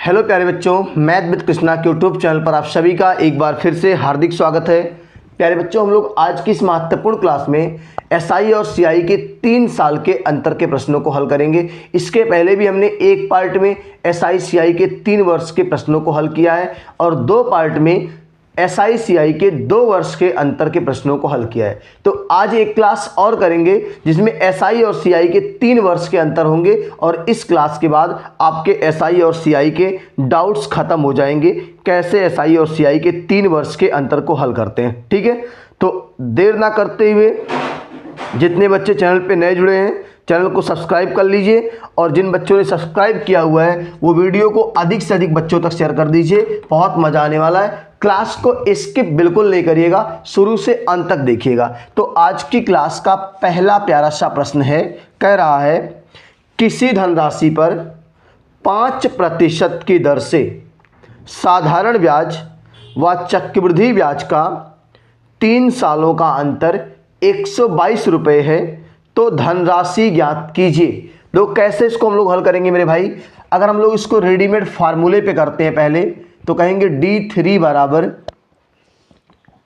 Hello प्यारे बच्चों, math with Krishna के यूट्यूब चैनल पर आप सभी का एक बार फिर से हार्दिक स्वागत है। प्यारे बच्चों, हम लोग आज की इस महत्वपूर्ण क्लास में एसआई और सीआई के 3 साल के अंतर के प्रश्नों को हल करेंगे। इसके पहले भी हमने एक पार्ट में एसआई सीआई के 3 वर्ष के प्रश्नों को हल किया है और 2 पार्ट में एसआई सीआई के 2 वर्ष के अंतर के प्रश्नों को हल किया है। तो आज एक क्लास और करेंगे जिसमें एसआई और सीआई के 3 वर्ष के अंतर होंगे और इस क्लास के बाद आपके एसआई और सीआई के डाउट्स खत्म हो जाएंगे, कैसे एसआई और सीआई के 3 वर्ष के अंतर को हल करते हैं। ठीक है, तो देर ना करते हुए जितने बच्चे चैनल पे नए जुड़े हैं चैनल को सब्सक्राइब कर लीजिए और जिन बच्चों ने सब्सक्राइब किया हुआ है वो वीडियो को अधिक से अधिक बच्चों तक शेयर कर दीजिए। बहुत मजा आने वाला है। क्लास को स्किप बिल्कुल नहीं करिएगा, शुरू से अंत तक देखिएगा। तो आज की क्लास का पहला प्यारा सा प्रश्न है, कह रहा है किसी धनराशि पर 5% की दर से साधारण ब्याज व चक्रवृद्धि ब्याज का 3 सालों का अंतर 122 रुपये है, तो धनराशि ज्ञात कीजिए। तो कैसे इसको हम लोग हल करेंगे मेरे भाई? अगर हम लोग इसको रेडीमेड फार्मूले पे करते हैं पहले तो कहेंगे D3 बराबर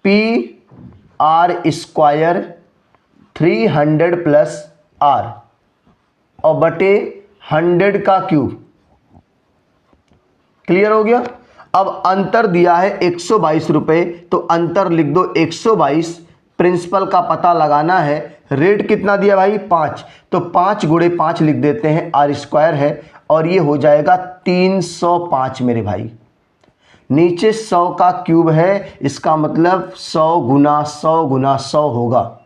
PR स्क्वायर 300 प्लस R और बटे 100 का क्यूब। क्लियर हो गया? अब अंतर दिया है 122 रुपये, तो अंतर लिख दो 122। प्रिंसिपल का पता लगाना है। रेट कितना दिया भाई? 5, तो 5 गुणे 5 लिख देते हैं, आर स्क्वायर है और ये हो जाएगा 305 मेरे भाई। नीचे 100 का क्यूब है, इसका मतलब 100 गुना 100 गुना 100 होगा।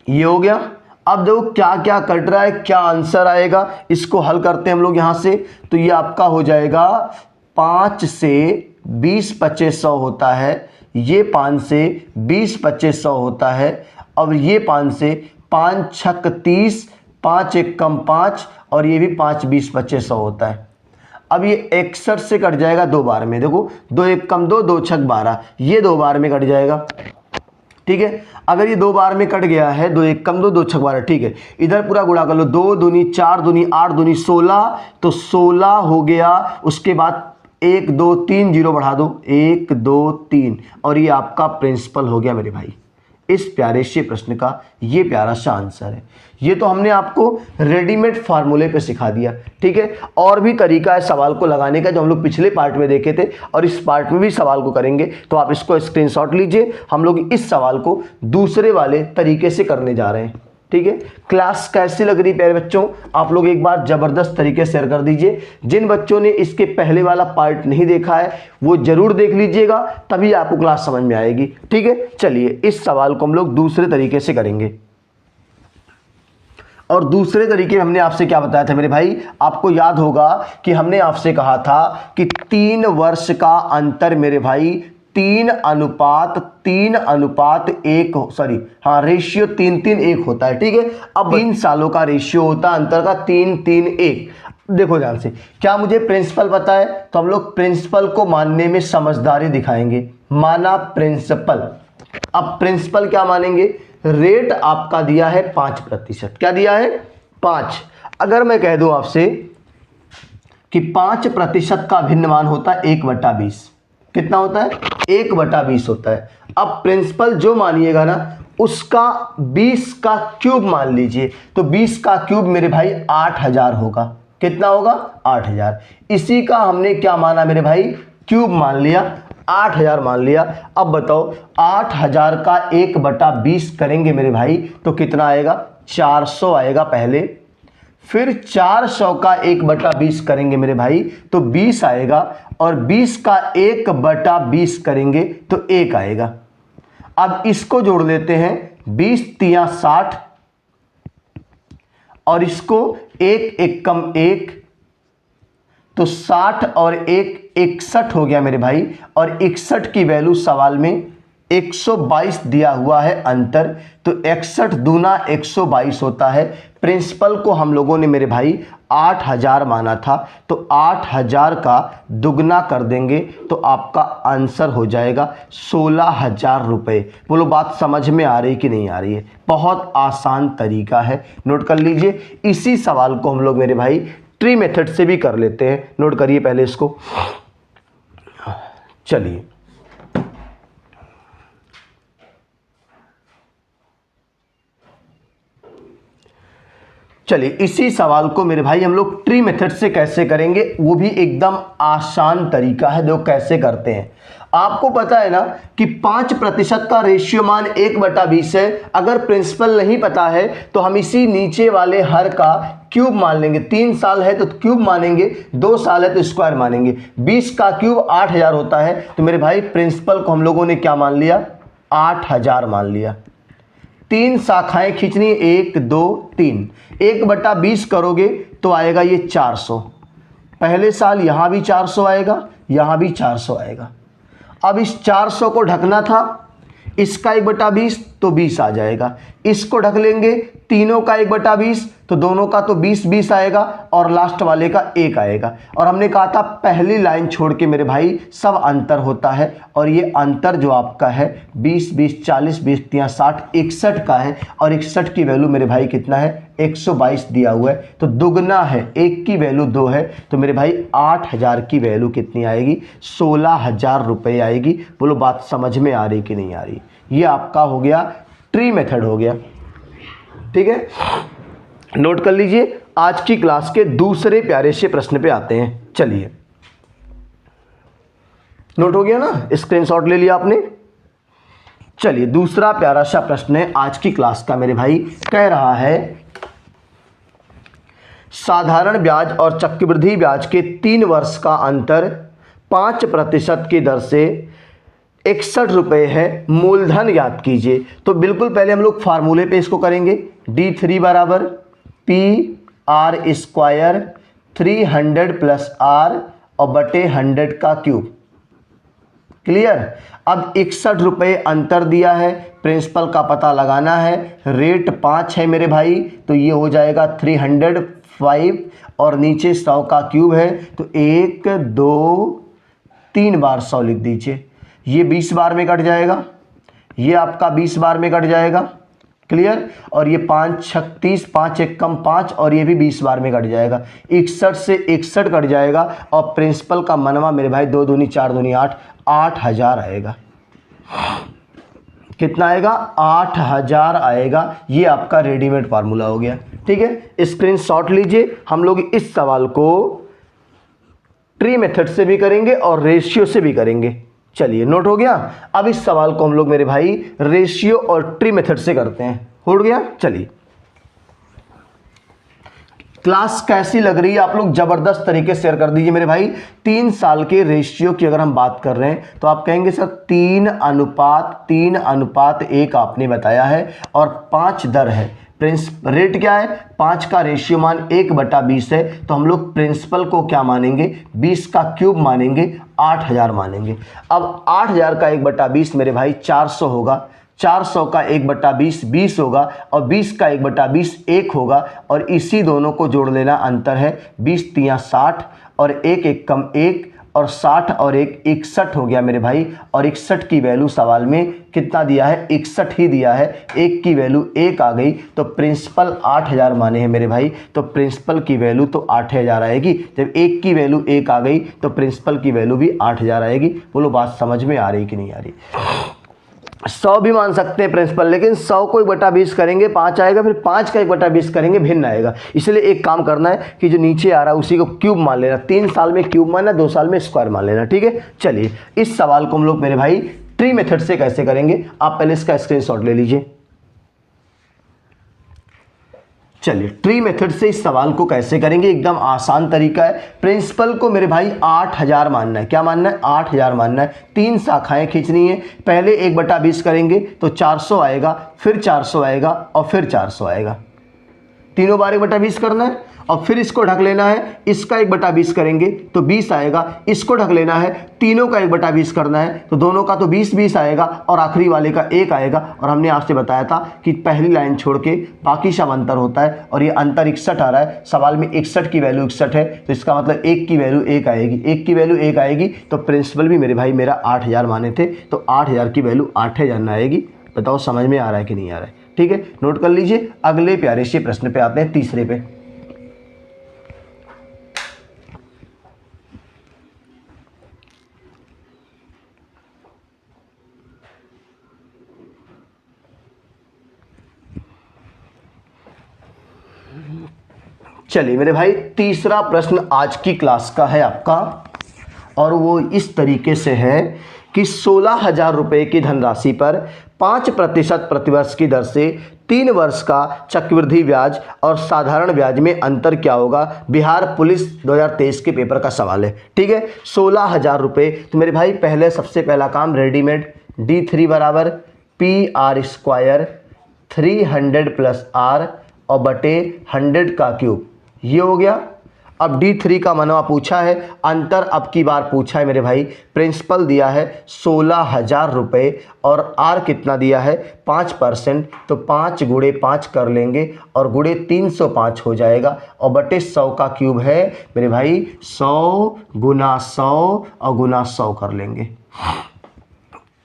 ये हो गया। अब देखो क्या क्या कट रहा है, क्या आंसर आएगा, इसको हल करते हैं हम लोग यहां से। तो ये आपका हो जाएगा 5 से 20 25 100 होता है, ये 5 से 20 25 100 होता है, और ये 5 से 5 छक 30, 5 एक कम 5 और ये भी 5 20 25 100 होता है। अब ये 61 से कट जाएगा 2 बार में। देखो 2 एक कम 2, 2 छक 12, ये 2 बार में कट जाएगा। ठीक है, अगर ये 2 बार में कट गया है, 2 एक कम 2, 2 छक 12। ठीक है, इधर पूरा गुणा कर लो, 2 दूनी 4 दूनी 8 दूनी 16, तो 16 हो गया। उसके बाद 1 2 3 जीरो बढ़ा दो, 1 2 3, और ये आपका प्रिंसिपल हो गया मेरे भाई। इस प्यारे से प्रश्न का ये प्यारा सा आंसर है। ये तो हमने आपको रेडीमेड फार्मूले पे सिखा दिया। ठीक है, और भी तरीका है सवाल को लगाने का जो हम लोग पिछले पार्ट में देखे थे और इस पार्ट में भी सवाल को करेंगे। तो आप इसको स्क्रीनशॉट लीजिए, हम लोग इस सवाल को दूसरे वाले तरीके से करने जा रहे हैं। ठीक है, क्लास कैसी लग रही प्यारे बच्चों? आप लोग एक बार जबरदस्त तरीके से शेयर कर दीजिए। जिन बच्चों ने इसके पहले वाला पार्ट नहीं देखा है वो जरूर देख लीजिएगा, तभी आपको क्लास समझ में आएगी। ठीक है, चलिए इस सवाल को हम लोग दूसरे तरीके से करेंगे। और दूसरे तरीके में हमने आपसे क्या बताया था मेरे भाई? आपको याद होगा कि हमने आपसे कहा था कि 3 वर्ष का अंतर मेरे भाई 3:1, सॉरी हाँ, रेशियो 3:1 होता है। ठीक है, अब 3 सालों का रेशियो होता है अंतर का 3:1। देखो ध्यान से, क्या मुझे प्रिंसिपल पता है? तो हम लोग प्रिंसिपल को मानने में समझदारी दिखाएंगे। माना प्रिंसिपल। अब प्रिंसिपल क्या मानेंगे? रेट आपका दिया है 5%। क्या दिया है? 5। अगर मैं कह दूं आपसे कि 5% का भिन्न मान होता है 1/20, कितना होता है? 1/20 होता है। अब प्रिंसिपल जो मानिएगा ना उसका 20 का क्यूब मान लीजिए, तो 20 का क्यूब मेरे भाई 8000 होगा। कितना होगा? 8000। इसी का हमने क्या माना मेरे भाई? क्यूब मान लिया, 8000 मान लिया। अब बताओ 8000 का 1/20 करेंगे मेरे भाई तो कितना आएगा? 400 आएगा पहले, फिर 400 का 1/20 करेंगे मेरे भाई तो 20 आएगा, और 20 का 1/20 करेंगे तो 1 आएगा। अब इसको जोड़ लेते हैं, 20 तिया 60 और इसको 1 1 कम 1, तो 60 और 1 61 हो गया मेरे भाई। और 61 की वैल्यू सवाल में 122 दिया हुआ है अंतर, तो 61 दूना 122 होता है। प्रिंसिपल को हम लोगों ने मेरे भाई 8000 माना था, तो 8000 का दुगना कर देंगे तो आपका आंसर हो जाएगा 16000 रुपये। बोलो बात समझ में आ रही कि नहीं आ रही है? बहुत आसान तरीका है, नोट कर लीजिए। इसी सवाल को हम लोग मेरे भाई ट्री मेथड से भी कर लेते हैं। नोट करिए पहले इसको। चलिए चलिए इसी सवाल को मेरे भाई हम लोग ट्री मेथड से कैसे करेंगे, वो भी एकदम आसान तरीका है। देखो कैसे करते हैं। आपको पता है ना कि 5% का रेशियो मान 1/20 है। अगर प्रिंसिपल नहीं पता है तो हम इसी नीचे वाले हर का क्यूब मान लेंगे। 3 साल है तो क्यूब मानेंगे, 2 साल है तो स्क्वायर मानेंगे। 20 का क्यूब 8000 होता है। तो मेरे भाई प्रिंसिपल को हम लोगों ने क्या मान लिया, 8000 मान लिया। 3 शाखाएं खींचनी, 1 2 3। 1/20 करोगे तो आएगा ये 400। पहले साल यहां भी 400 आएगा, यहां भी 400 आएगा। अब इस 400 को ढकना था, इसका 1/20 तो 20 आ जाएगा। इसको ढक लेंगे, तीनों का 1/20 तो दोनों का तो 20 आएगा और लास्ट वाले का 1 आएगा। और हमने कहा था पहली लाइन छोड़ के मेरे भाई सब अंतर होता है। और ये अंतर जो आपका है 20 20 40 20 3 60 61 का है। और 61 की वैल्यू मेरे भाई कितना है, 122 दिया हुआ है। तो दुगना है, 1 की वैल्यू 2 है। तो मेरे भाई 8000 की वैल्यू कितनी आएगी, 16000 रुपये आएगी। बोलो बात समझ में आ रही कि नहीं आ रही। ये आपका हो गया ट्री मेथड हो गया। ठीक है, नोट कर लीजिए। आज की क्लास के दूसरे प्यारे से प्रश्न पे आते हैं। चलिए, नोट हो गया ना, स्क्रीनशॉट ले लिया आपने। चलिए दूसरा प्यारा सा प्रश्न है आज की क्लास का मेरे भाई। कह रहा है साधारण ब्याज और चक्रवृद्धि ब्याज के 3 वर्ष का अंतर 5% की दर से 61 रुपये है, मूलधन ज्ञात कीजिए। तो बिल्कुल पहले हम लोग फार्मूले पे इसको करेंगे। D3 बराबर PR² 300 + R और बटे 100 का क्यूब। क्लियर। अब 61 रुपये अंतर दिया है, प्रिंसिपल का पता लगाना है। रेट 5 है मेरे भाई, तो ये हो जाएगा 305 और नीचे 100 का क्यूब है। तो 1 2 3 बार 100 लिख दीजिए। ये 20 बार में कट जाएगा, ये आपका 20 बार में कट जाएगा। क्लियर। और ये 5 36, 5 1 कम 5 और ये भी 20 बार में कट जाएगा। 61 से 61 कट जाएगा और प्रिंसिपल का मनवा मेरे भाई 2 दूनी 4 दूनी 8, 8000 आएगा। कितना आएगा, 8000 आएगा। ये आपका रेडीमेड फार्मूला हो गया। ठीक है, स्क्रीनशॉट लीजिए। हम लोग इस सवाल को ट्री मेथड से भी करेंगे और रेशियो से भी करेंगे। चलिए, नोट हो गया। अब इस सवाल को हम लोग मेरे भाई रेशियो और ट्री मेथड से करते हैं। हो गया। चलिए, क्लास कैसी लग रही है आप लोग जबरदस्त तरीके से शेयर कर दीजिए मेरे भाई। 3 साल के रेशियो की अगर हम बात कर रहे हैं तो आप कहेंगे सर 3:1 आपने बताया है और 5 दर है। रेट क्या है, 5 का रेशियो मान 1/20 है। तो हम लोग प्रिंसिपल को क्या मानेंगे, 20 का क्यूब मानेंगे, 8000 मानेंगे। अब 8000 का 1/20 मेरे भाई 400 होगा। 400 का 1/20 20 होगा और 20 का 1/20 1 होगा। और इसी दोनों को जोड़ लेना, अंतर है 20 3 60 और 1 1 कम 1 और 60 और 1 61 हो गया मेरे भाई। और 61 की वैल्यू सवाल में कितना दिया है, 61 ही दिया है। 1 की वैल्यू 1 आ गई तो प्रिंसिपल 8000 माने हैं मेरे भाई। तो प्रिंसिपल की वैल्यू तो 8000 आएगी। जब 1 की वैल्यू 1 आ गई तो प्रिंसिपल की वैल्यू भी 8000 आएगी। बोलो बात समझ में आ रही कि नहीं आ रही। 100 भी मान सकते हैं प्रिंसिपल, लेकिन 100 को 1/20 करेंगे 5 आएगा, फिर 5 का 1/20 करेंगे भिन्न आएगा। इसलिए एक काम करना है कि जो नीचे आ रहा है उसी को क्यूब मान लेना। 3 साल में क्यूब मानना, 2 साल में स्क्वायर मान लेना। ठीक है, चलिए इस सवाल को हम लोग मेरे भाई ट्री मेथड से कैसे करेंगे, आप पहले इसका स्क्रीनशॉट ले लीजिए। चलिए, ट्री मेथड से इस सवाल को कैसे करेंगे, एकदम आसान तरीका है। प्रिंसिपल को मेरे भाई 8000 मानना है। क्या मानना है, 8000 मानना है। 3 शाखाएं खींचनी है। पहले 1/20 करेंगे तो 400 आएगा, फिर 400 आएगा और फिर 400 आएगा। तीनों बार 1/20 करना है और फिर इसको ढक लेना है। इसका 1/20 करेंगे तो 20 आएगा। इसको ढक लेना है, तीनों का 1/20 करना है तो दोनों का तो 20 आएगा और आखिरी वाले का 1 आएगा। और हमने आपसे बताया था कि पहली लाइन छोड़ के बाकी सब अंतर होता है और ये अंतर 61 आ रहा है। सवाल में 61 की वैल्यू 61 है तो इसका मतलब 1 की वैल्यू 1 आएगी। 1 की वैल्यू 1 आएगी तो प्रिंसिपल भी मेरे भाई मेरा 8000 माने थे, तो 8000 की वैल्यू 8000 आएगी। बताओ समझ में आ रहा है कि नहीं आ रहा है। ठीक है, नोट कर लीजिए। अगले प्यारे से प्रश्न पे आते हैं, तीसरे पे। चलिए मेरे भाई, तीसरा प्रश्न आज की क्लास का है आपका, और वो इस तरीके से है कि 16,000 रुपये की धनराशि पर 5% प्रतिवर्ष की दर से 3 वर्ष का चक्रवृद्धि ब्याज और साधारण ब्याज में अंतर क्या होगा। बिहार पुलिस 2023 के पेपर का सवाल है। ठीक है, 16,000 रुपये। तो मेरे भाई पहले सबसे पहला काम रेडीमेड, D3 बराबर PR² 300 प्लस R और बटे 100 का क्यूब, ये हो गया। अब D3 का मनवा पूछा है, अंतर अब की बार पूछा है मेरे भाई। प्रिंसिपल दिया है 16,000 रुपये और R कितना दिया है 5%, तो 5 गुणे 5 कर लेंगे और गुणे 305 हो जाएगा और बटे 100 का क्यूब है मेरे भाई 100 गुना 100 और गुना 100 कर लेंगे।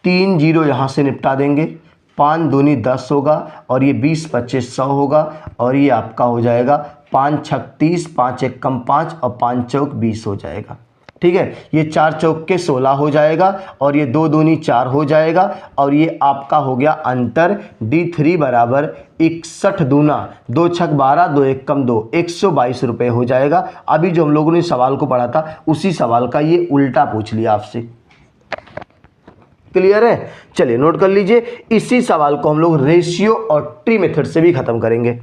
3 जीरो यहाँ से निपटा देंगे, 5 दूनी 10 होगा और ये 20 25 100 होगा और ये आपका हो जाएगा 5 छक 30, 5 एक कम 5 और 5 चौक 20 हो जाएगा। ठीक है, ये 4 चौक के 16 हो जाएगा और ये 2 दूनी 4 हो जाएगा और ये आपका हो गया अंतर। D3 बराबर 61 दूना 2 छक 12, 2 एक कम 2, 122 रुपये हो जाएगा। अभी जो हम लोगों ने सवाल को पढ़ा था उसी सवाल का ये उल्टा पूछ लिया आपसे। क्लियर है? चलिए नोट कर लीजिए। इसी सवाल को हम लोग रेशियो और ट्री मेथड से भी खत्म करेंगे।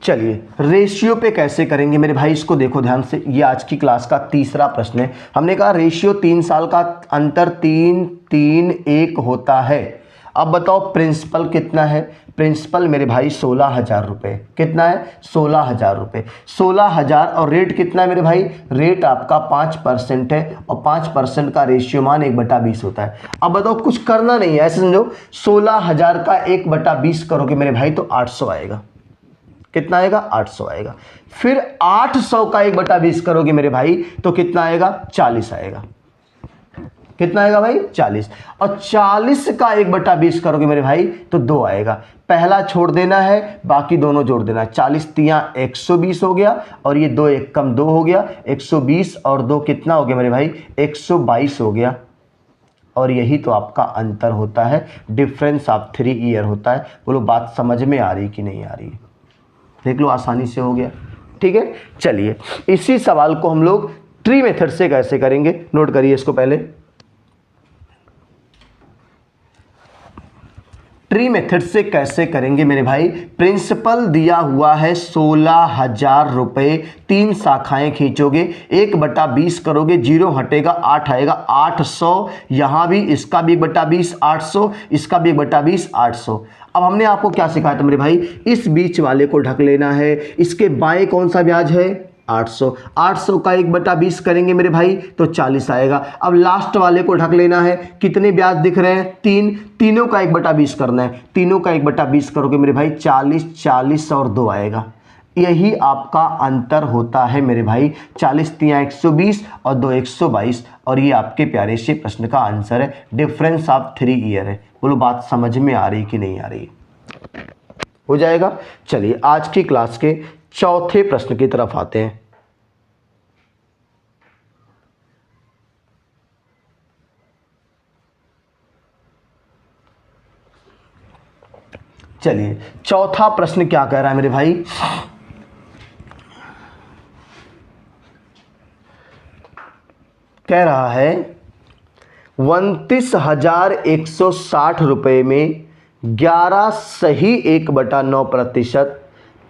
चलिए रेशियो पे कैसे करेंगे मेरे भाई, इसको देखो ध्यान से। ये आज की क्लास का तीसरा प्रश्न है। हमने कहा रेशियो 3 साल का अंतर 3 3 1 होता है। अब बताओ प्रिंसिपल कितना है। प्रिंसिपल मेरे भाई 16,000 रुपये। कितना है 16,000 रुपये। 16,000 और रेट कितना है मेरे भाई, रेट आपका 5% है और 5% का रेशियो मान 1/20 होता है। अब बताओ कुछ करना नहीं है, ऐसे समझो 16,000 का 1/20 करोगे मेरे भाई तो 800 आएगा। कितना आएगा 800 आएगा। फिर 800 का 1/20 करोगे मेरे भाई तो कितना आएगा 40 आएगा। कितना आएगा भाई 40। और 40 का 1/20 करोगे मेरे भाई तो 2 आएगा। पहला छोड़ देना है, बाकी दोनों जोड़ देना है। 40 तियां 120 हो गया और ये 2 एक कम 2 हो गया। 120 और 2 कितना हो गया मेरे भाई 122 हो गया। और यही तो आपका अंतर होता है, डिफरेंस ऑफ 3 ईयर होता है। बोलो बात समझ में आ रही कि नहीं आ रही है? देख लो आसानी से हो गया। ठीक है, चलिए इसी सवाल को हम लोग ट्री मेथड से कैसे करेंगे, नोट करिए इसको पहले। ट्री मेथड से कैसे करेंगे मेरे भाई, प्रिंसिपल दिया हुआ है 16,000 रुपये। 3 शाखाएं खींचोगे 1/20 करोगे, 0 हटेगा 8 आएगा 800। यहां भी इसका भी 1/20 800, इसका भी 1/20 800। अब हमने आपको क्या सिखाया था मेरे भाई, इस बीच वाले को ढक लेना है। इसके बाएं कौन सा ब्याज है 800। 800 का 1/20 करेंगे मेरे भाई तो 40 आएगा। अब लास्ट वाले को ढक लेना है। कितने ब्याज दिख रहे हैं 3, तीनों का 1/20 करना है। तीनों का 1/20 करोगे मेरे भाई 40 40 और 2 आएगा। यही आपका अंतर होता है मेरे भाई। 40 तियां 120 और 2 122 और ये आपके प्यारे से प्रश्न का आंसर है। डिफरेंस ऑफ 3 ईयर है। बोलो बात समझ में आ रही कि नहीं आ रही? हो जाएगा। चलिए आज की क्लास के चौथे प्रश्न की तरफ आते हैं। चलिए चौथा प्रश्न क्या कह रहा है मेरे भाई, कह रहा है 29,160 रुपये में 11 सही 1/9%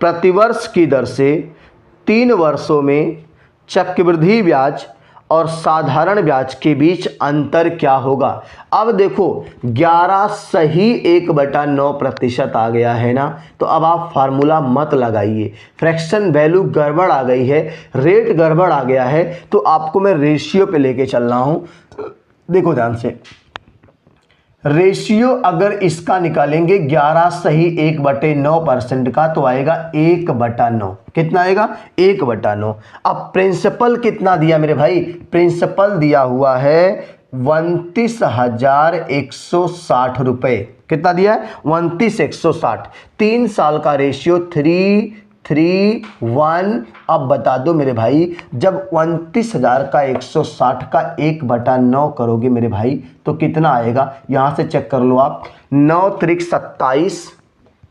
प्रतिवर्ष की दर से 3 वर्षों में चक्रवृद्धि ब्याज और साधारण ब्याज के बीच अंतर क्या होगा। अब देखो 11 सही 1/9% आ गया है ना, तो अब आप फार्मूला मत लगाइए। फ्रैक्शन वैल्यू गड़बड़ आ गई है, रेट गड़बड़ आ गया है, तो आपको मैं रेशियो पे लेके चल रहा हूं। देखो ध्यान से, रेशियो अगर इसका निकालेंगे 11 सही 1/9% का तो आएगा 1/9। कितना आएगा 1/9। अब प्रिंसिपल कितना दिया मेरे भाई, प्रिंसिपल दिया हुआ है 29,160 रुपये। कितना दिया है 29,160। 3 साल का रेशियो 3:1। अब बता दो मेरे भाई, जब 29,000 का 160 का 1/9 करोगे मेरे भाई तो कितना आएगा, यहां से चेक कर लो आप। 9 त्रिक 27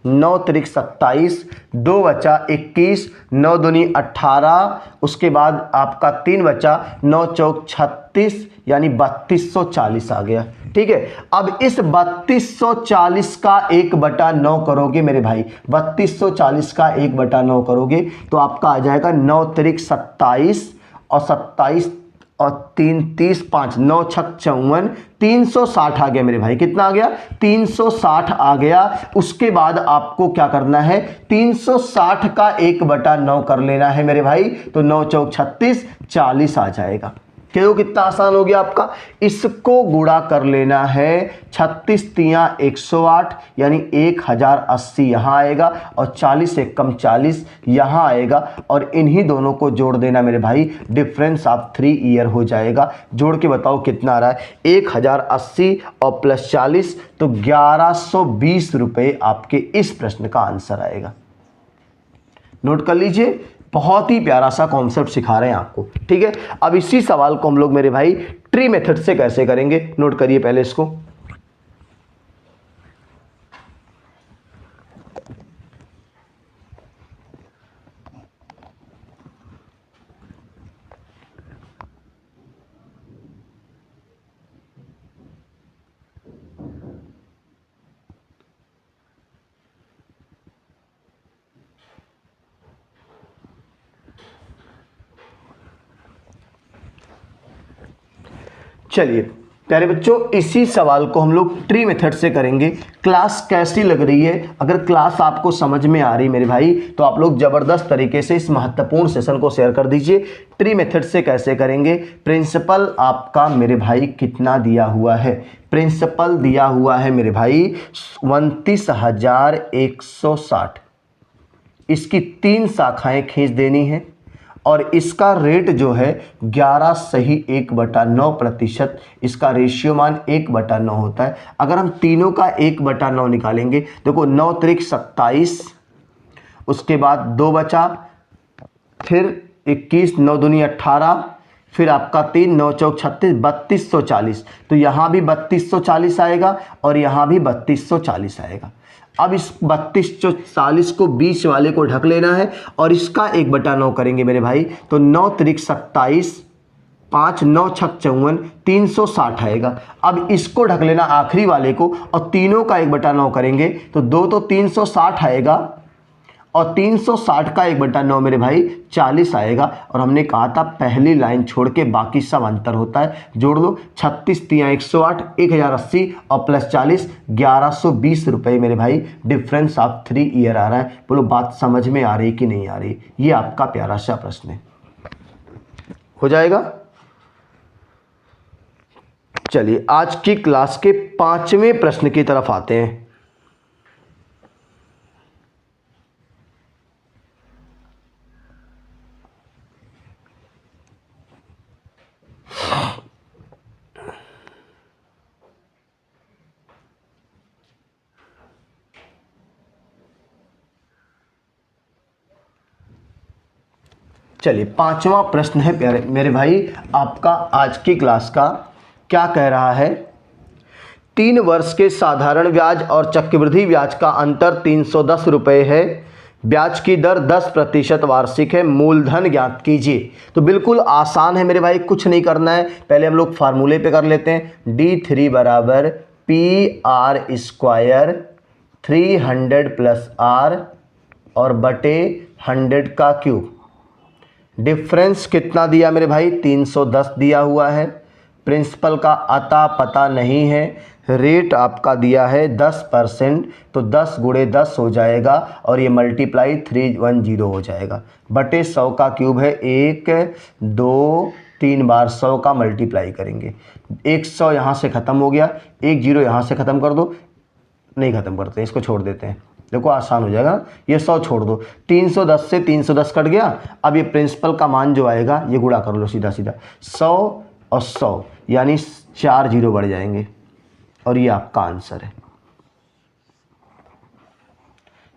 9 त्रिक 27, 2 बचा 21, 9 दूनी 18, उसके बाद आपका 3 बचा, 9 चौक 36, यानी 3240 आ गया। ठीक है, अब इस 3240 का 1/9 करोगे मेरे भाई, 3240 का 1/9 करोगे तो आपका आ जाएगा 9 त्रिक 27 और 27 और 3 30 5 9 छक 54, 360 आ गया मेरे भाई। कितना आ गया? 360 आ गया। उसके बाद आपको क्या करना है, 360 का 1/9 कर लेना है मेरे भाई, तो 9 चौक 36, 40 आ जाएगा। क्यों, कितना आसान हो गया आपका। इसको गुणा कर लेना है, 36 तियां 108, यानी 1080 यहां आएगा और 40 एक कम 40 यहां आएगा, और इन्हीं दोनों को जोड़ देना मेरे भाई, डिफरेंस ऑफ 3 ईयर हो जाएगा। जोड़ के बताओ कितना आ रहा है, 1080 और प्लस 40, तो 1120 रुपए आपके इस प्रश्न का आंसर आएगा। नोट कर लीजिए, बहुत ही प्यारा सा कॉन्सेप्ट सिखा रहे हैं आपको। ठीक है, अब इसी सवाल को हम लोग मेरे भाई ट्री मेथड से कैसे करेंगे, नोट करिए पहले इसको। चलिए प्यारे बच्चों, इसी सवाल को हम लोग ट्री मेथड से करेंगे। क्लास कैसी लग रही है? अगर क्लास आपको समझ में आ रही मेरे भाई, तो आप लोग जबरदस्त तरीके से इस महत्वपूर्ण सेशन को शेयर कर दीजिए। ट्री मेथड से कैसे करेंगे? प्रिंसिपल आपका मेरे भाई कितना दिया हुआ है? प्रिंसिपल दिया हुआ है मेरे भाई 29,160। इसकी 3 शाखाएं खींच देनी है और इसका रेट जो है 11 सही 1/9%, इसका रेशियो मान 1/9 होता है। अगर हम तीनों का 1/9 निकालेंगे, देखो 9 त्रिक 27, उसके बाद 2 बचा, फिर 21, 9 दूनी 18, फिर आपका 3, 9 चौक 36, 3240, तो यहाँ भी 3240 आएगा और यहाँ भी 3240 आएगा। अब इस 3240 को बीच वाले को ढक लेना है और इसका 1/9 करेंगे मेरे भाई, तो 9 त्रिक 27, 5 9 छक 54, 360 आएगा। अब इसको ढक लेना आखिरी वाले को और तीनों का 1/9 करेंगे, तो 2 तो 360 आएगा और 360 का 1/9 मेरे भाई 40 आएगा। और हमने कहा था पहली लाइन छोड़ के बाकी सब अंतर होता है। जोड़ लो, 36 तियां 108, 1080 और प्लस 40, 1120 रुपए मेरे भाई, डिफरेंस ऑफ 3 ईयर आ रहा है। बोलो बात समझ में आ रही कि नहीं आ रही? ये आपका प्यारा सा प्रश्न है, हो जाएगा। चलिए आज की क्लास के 5वें प्रश्न की तरफ आते हैं। चलिए 5वां प्रश्न है प्यारे मेरे भाई आपका आज की क्लास का। क्या कह रहा है? 3 वर्ष के साधारण ब्याज और चक्रवृद्धि ब्याज का अंतर 310 रुपये है। ब्याज की दर 10% वार्षिक है। मूलधन ज्ञात कीजिए। तो बिल्कुल आसान है मेरे भाई, कुछ नहीं करना है। पहले हम लोग फार्मूले पे कर लेते हैं। D3 बराबर PR² 300 प्लस R और बटे 100 का क्यूब। डिफरेंस कितना दिया मेरे भाई? 310 दिया हुआ है। प्रिंसिपल का अता पता नहीं है। रेट आपका दिया है 10%, तो 10 गुणे 10 हो जाएगा और ये मल्टीप्लाई 310 हो जाएगा। बटे 100 का क्यूब है। 1 2 3 बार 100 का मल्टीप्लाई करेंगे। 100 यहाँ से ख़त्म हो गया, 1 0 यहाँ से ख़त्म कर दो। नहीं ख़त्म करते, इसको छोड़ देते हैं। देखो आसान हो जाएगा, ये 100 छोड़ दो। 310 से 310 कट गया। अब ये प्रिंसिपल का मान जो आएगा ये गुणा कर लो सीधा सीधा, 100 और 100 यानी 4 0 बढ़ जाएंगे और ये आपका आंसर है।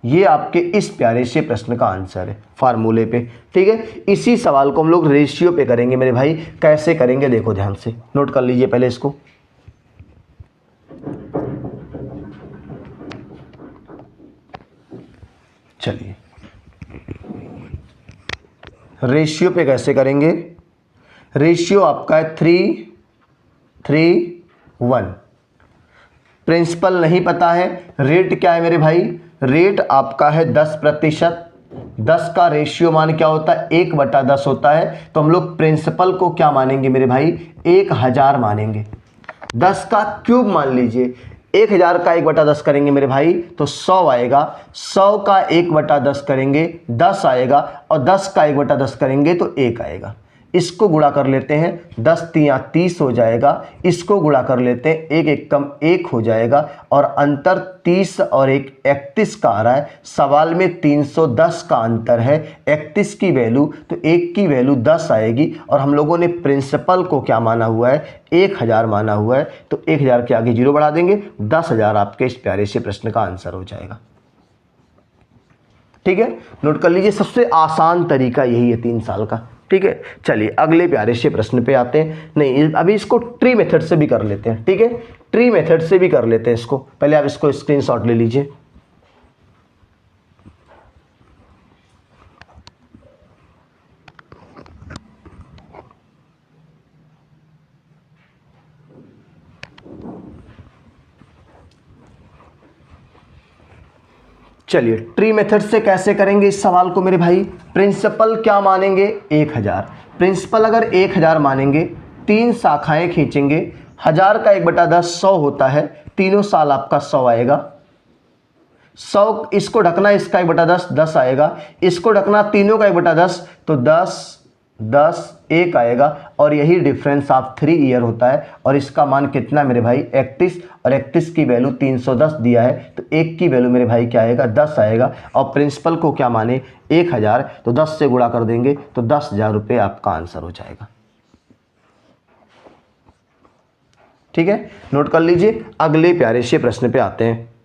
ये आपके इस प्यारे से प्रश्न का आंसर है फार्मूले पे। ठीक है, इसी सवाल को हम लोग रेशियो पे करेंगे मेरे भाई। कैसे करेंगे देखो ध्यान से, नोट कर लीजिए पहले इसको। चलिए रेशियो पे कैसे करेंगे, रेशियो आपका है 3:3:1। प्रिंसिपल नहीं पता है, रेट क्या है मेरे भाई, रेट आपका है 10%। 10 का रेशियो मान क्या होता है, 1/10 होता है। तो हम लोग प्रिंसिपल को क्या मानेंगे मेरे भाई, 1000 मानेंगे। 10 का क्यूब मान लीजिए, 1000 का 1/10 करेंगे मेरे भाई तो 100 आएगा। 100 का 1/10 करेंगे 10 आएगा, और 10 का 1/10 करेंगे तो 1 आएगा। इसको गुणा कर लेते हैं, 10 तिया 30 हो जाएगा। इसको गुणा कर लेते हैं, 1 1 कम 1 हो जाएगा, और अंतर 30 और 1 31 का आ रहा है। सवाल में 310 का अंतर है, 31 की वैल्यू तो 1 की वैल्यू 10 आएगी। और हम लोगों ने प्रिंसिपल को क्या माना हुआ है, 1000 माना हुआ है। तो 1000 के आगे 0 बढ़ा देंगे, 10,000 आपके इस प्यारे से प्रश्न का आंसर हो जाएगा। ठीक है, नोट कर लीजिए, सबसे आसान तरीका यही है 3 साल का। ठीक है, चलिए अगले प्यारे से प्रश्न पे आते हैं। नहीं, अभी इसको ट्री मेथड से भी कर लेते हैं। ठीक है, ट्री मेथड से भी कर लेते हैं इसको। पहले आप इसको स्क्रीनशॉट ले लीजिए। चलिए ट्री मेथड से कैसे करेंगे इस सवाल को मेरे भाई, प्रिंसिपल क्या मानेंगे, 1000। प्रिंसिपल अगर 1000 मानेंगे, 3 शाखाएं खींचेंगे, 1000 का 1/10 100 होता है, तीनों साल आपका 100 आएगा। 100 इसको ढकना, इसका 1/10 10 आएगा। इसको ढकना, तीनों का 1/10 तो 10 10 1 आएगा। और यही डिफरेंस ऑफ 3 ईयर होता है। और इसका मान कितना मेरे भाई, 31, और 31 की वैल्यू 310 दिया है, तो 1 की वैल्यू मेरे भाई क्या आएगा, 10 आएगा। और प्रिंसिपल को क्या माने, 1000, तो 10 से गुणा कर देंगे तो 10,000 रुपये आपका आंसर हो जाएगा। ठीक है, नोट कर लीजिए। अगले प्यारे से प्रश्न पे आते हैं।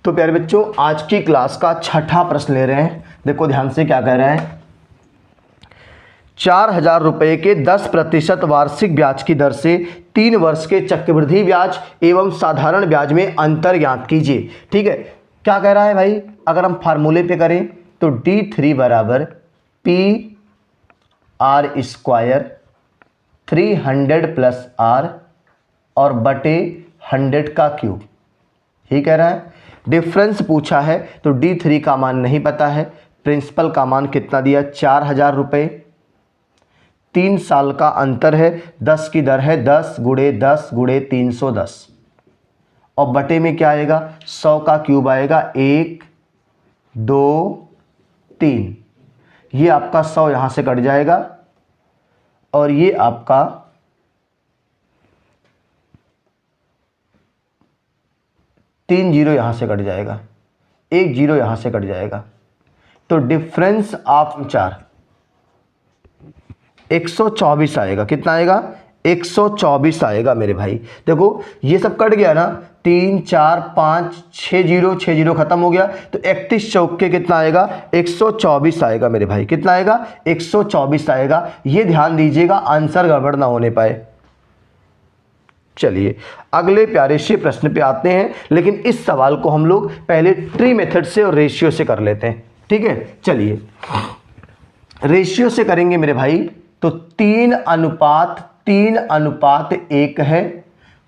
तो प्यारे बच्चों, आज की क्लास का छठा प्रश्न ले रहे हैं। देखो ध्यान से क्या कह रहे हैं, 4,000 रुपये के 10% वार्षिक ब्याज की दर से 3 वर्ष के चक्रवृद्धि ब्याज एवं साधारण ब्याज में अंतर ज्ञात कीजिए। ठीक है, क्या कह रहा है भाई, अगर हम फार्मूले पे करें तो D3 बराबर PR² 300 प्लस R और बटे 100 का क्यूब, यही कह रहा है। डिफरेंस पूछा है तो D3 का मान नहीं पता है। प्रिंसिपल का मान कितना दिया, 4,000 रुपये। 3 साल का अंतर है, 10 की दर है 10 गुणे 10 गुणे 310, और बटे में क्या आएगा, 100 का क्यूब आएगा, 1 2 3। ये आपका 100 यहाँ से कट जाएगा, और ये आपका 3 जीरो यहाँ से कट जाएगा, 1 जीरो यहाँ से कट जाएगा। तो डिफरेंस ऑफ 4 124 आएगा। कितना आएगा, 124 आएगा मेरे भाई। देखो ये सब कट गया ना, 3 4 5 6 जीरो, 6 जीरो खत्म हो गया, तो 31 चौके कितना आएगा, 124 आएगा मेरे भाई। कितना आएगा, 124 आएगा। ये ध्यान दीजिएगा, आंसर गड़बड़ ना होने पाए। चलिए अगले प्यारे से प्रश्न पे आते हैं, लेकिन इस सवाल को हम लोग पहले ट्री मेथड से और रेशियो से कर लेते हैं। ठीक है, चलिए रेशियो से करेंगे मेरे भाई, तो 3:1 है।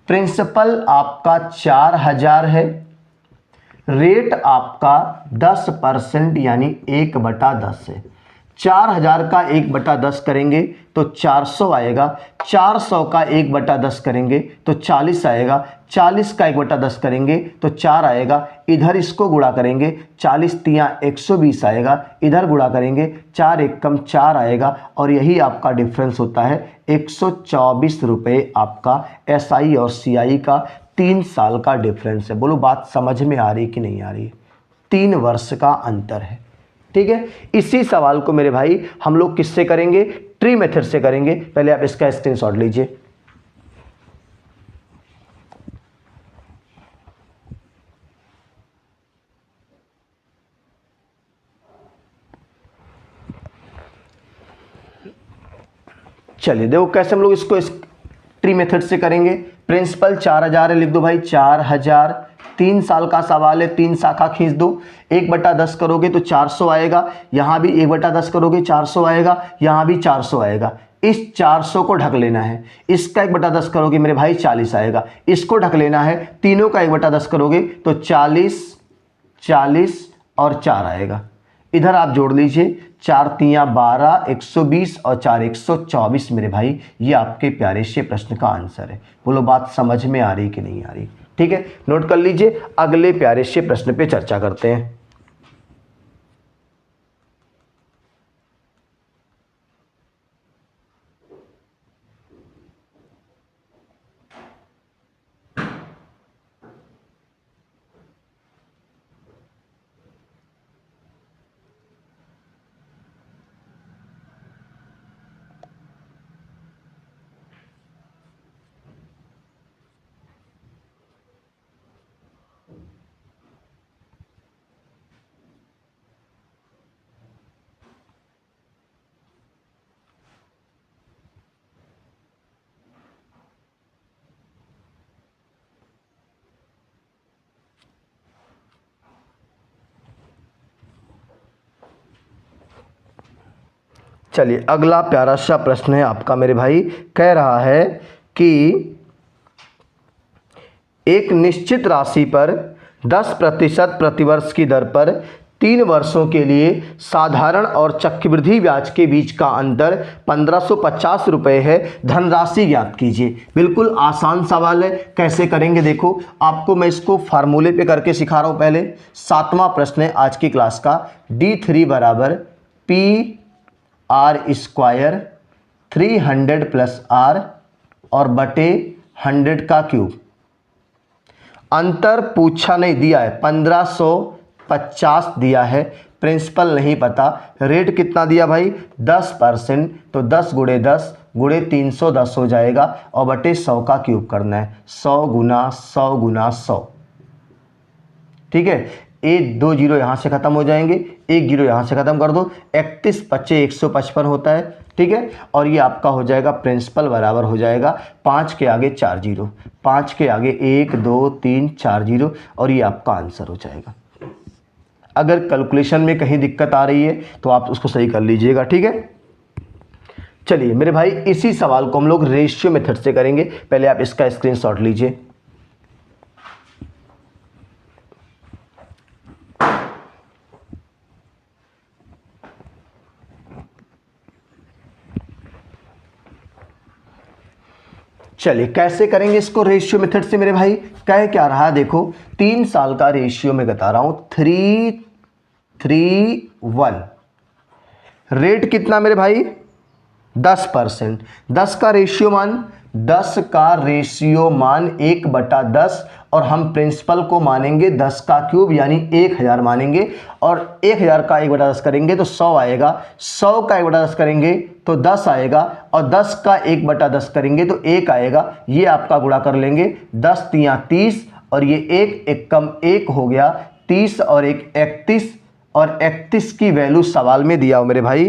प्रिंसिपल आपका 4,000 है, रेट आपका 10% यानी 1/10 है। 4,000 का 1/10 करेंगे तो 400 आएगा। 400 का 1/10 करेंगे तो 40 आएगा। 40 का 1/10 करेंगे तो 4 आएगा। इधर इसको गुणा करेंगे, 40 तिया 120 आएगा। इधर गुणा करेंगे, 4 1 कम 4 आएगा, और यही आपका डिफरेंस होता है 124 रुपये आपका SI और CI का। 3 साल का डिफरेंस है। बोलो बात समझ में आ रही कि नहीं आ रही? 3 वर्ष का अंतर है। ठीक है, इसी सवाल को मेरे भाई हम लोग किससे करेंगे? ट्री मेथड से करेंगे। पहले आप इसका स्क्रीनशॉट लीजिए। चलिए देखो कैसे हम लोग इसको इस ट्री मेथड से करेंगे। प्रिंसिपल 4000 है, लिख दो भाई 4000। 3 साल का सवाल है, 3 शाखा खींच दो। 1/10 करोगे तो 400 आएगा, यहाँ भी 1/10 करोगे 400 आएगा, यहाँ भी 400 आएगा। इस 400 को ढक लेना है। इसका 1/10 करोगे मेरे भाई 40 आएगा, इसको ढक लेना है। तीनों का 1/10 करोगे तो 40, 40 और 4 आएगा। इधर आप जोड़ लीजिए, 4 तियां 12, 120 और 4 124 मेरे भाई, ये आपके प्यारे से प्रश्न का आंसर है। बोलो बात समझ में आ रही कि नहीं आ रही? ठीक है, नोट कर लीजिए। अगले प्यारे से प्रश्न पे चर्चा करते हैं। चलिए अगला प्यारा सा प्रश्न है आपका मेरे भाई। कह रहा है कि एक निश्चित राशि पर 10% प्रतिवर्ष की दर पर 3 वर्षों के लिए साधारण और चक्रवृद्धि ब्याज के बीच का अंतर 1550 रुपये है। धनराशि ज्ञात कीजिए। बिल्कुल आसान सवाल है, कैसे करेंगे देखो। आपको मैं इसको फार्मूले पे करके सिखा रहा हूँ। पहले 7वां प्रश्न है आज की क्लास का। D3 बराबर PR² 300 + R और बटे 100 का क्यूब। अंतर पूछा नहीं, दिया है 1550 दिया है। प्रिंसिपल नहीं पता। रेट कितना दिया भाई? 10%, तो 10 × 10 × 310 हो जाएगा और बटे 100 का क्यूब करना है। 100 × 100 × 100। ठीक है, 2 जीरो यहाँ से खत्म हो जाएंगे, 1 जीरो यहाँ से खत्म कर दो। 31 × 25 155 होता है। ठीक है, और ये आपका हो जाएगा प्रिंसिपल बराबर हो जाएगा 5 के आगे 4 जीरो, 5 के आगे 1 2 3 4 जीरो, और ये आपका आंसर हो जाएगा। अगर कैलकुलेशन में कहीं दिक्कत आ रही है तो आप उसको सही कर लीजिएगा। ठीक है, चलिए मेरे भाई इसी सवाल को हम लोग रेशियो मेथड से करेंगे। पहले आप इसका स्क्रीनशॉट लीजिए। चलिए कैसे करेंगे इसको रेशियो मेथड से मेरे भाई। कह क्या रहा है देखो, 3 साल का रेशियो में बता रहा हूं 3:3:1। रेट कितना मेरे भाई? 10%। 10 का रेशियो मान 1/10 और हम प्रिंसिपल को मानेंगे 10 का क्यूब यानी 1000 मानेंगे, और 1000 का 1/10 करेंगे तो 100 आएगा। 100 का 1/10 करेंगे तो 10 आएगा, और 10 का 1/10 करेंगे तो 1 आएगा। ये आपका गुणा कर लेंगे, 10 तियां 30 और ये 1 कम 1 हो गया, 30 और 1 31, और 31 की वैल्यू सवाल में दिया हो मेरे भाई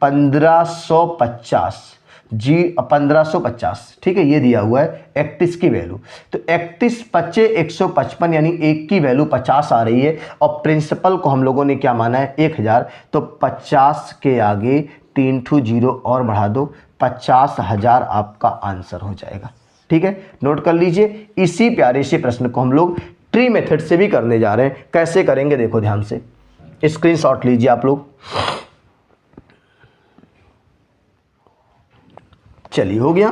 1550 जी, 1550। ठीक है, ये दिया हुआ है 31 की वैल्यू। तो 31 × 25 155 यानी 1 की वैल्यू 50 आ रही है, और प्रिंसिपल को हम लोगों ने क्या माना है? 1000। तो 50 के आगे 3 0 और बढ़ा दो, 50,000 आपका आंसर हो जाएगा। ठीक है, नोट कर लीजिए। इसी प्यारे से प्रश्न को हम लोग ट्री मेथड से भी करने जा रहे हैं। कैसे करेंगे देखो ध्यान से, स्क्रीनशॉट लीजिए आप लोग। चलिए हो गया।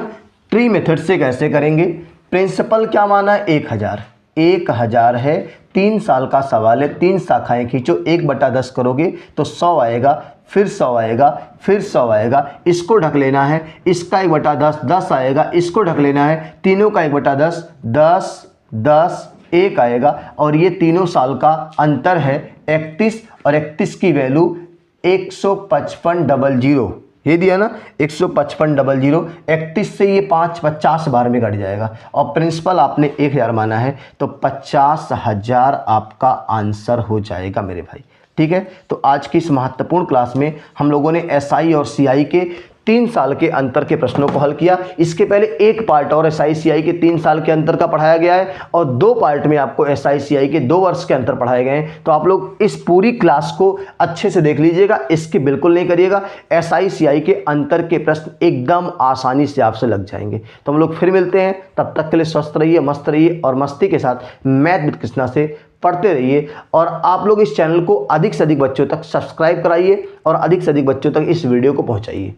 ट्री मेथड से कैसे करेंगे? प्रिंसिपल क्या माना है? 1000। 1000 है, 3 साल का सवाल है, 3 शाखाएं खींचो, 1/10 करोगे तो 100 आएगा, फिर 100 आएगा, फिर 100 आएगा। इसको ढक लेना है, इसका 1/10 10 आएगा, इसको ढक लेना है, तीनों का 1/10 10 10, 1 आएगा और ये तीनों साल का अंतर है 31 और 31 की वैल्यू 15500 ये दिया ना 15500। 31 से ये 50 बार में घट जाएगा और प्रिंसिपल आपने 1000 माना है तो 50,000 आपका आंसर हो जाएगा मेरे भाई। ठीक है, तो आज की इस महत्वपूर्ण क्लास में हम लोगों ने एसआई और सीआई के 3 साल के अंतर के प्रश्नों को हल किया। इसके पहले एक पार्ट और एसआई सीआई के 3 साल के अंतर का पढ़ाया गया है और 2 पार्ट में आपको एसआई सीआई के 2 वर्ष के अंतर पढ़ाए गए हैं। तो आप लोग इस पूरी क्लास को अच्छे से देख लीजिएगा, इसके बिल्कुल नहीं करिएगा। एसआई सीआई के अंतर के प्रश्न एकदम आसानी से आपसे लग जाएंगे। तो हम लोग फिर मिलते हैं, तब तक के लिए स्वस्थ रहिए, मस्त रहिए और मस्ती के साथ मैथ विद कृष्णा से पढ़ते रहिए। और आप लोग इस चैनल को अधिक से अधिक बच्चों तक सब्सक्राइब कराइए और अधिक से अधिक बच्चों तक इस वीडियो को पहुंचाइए।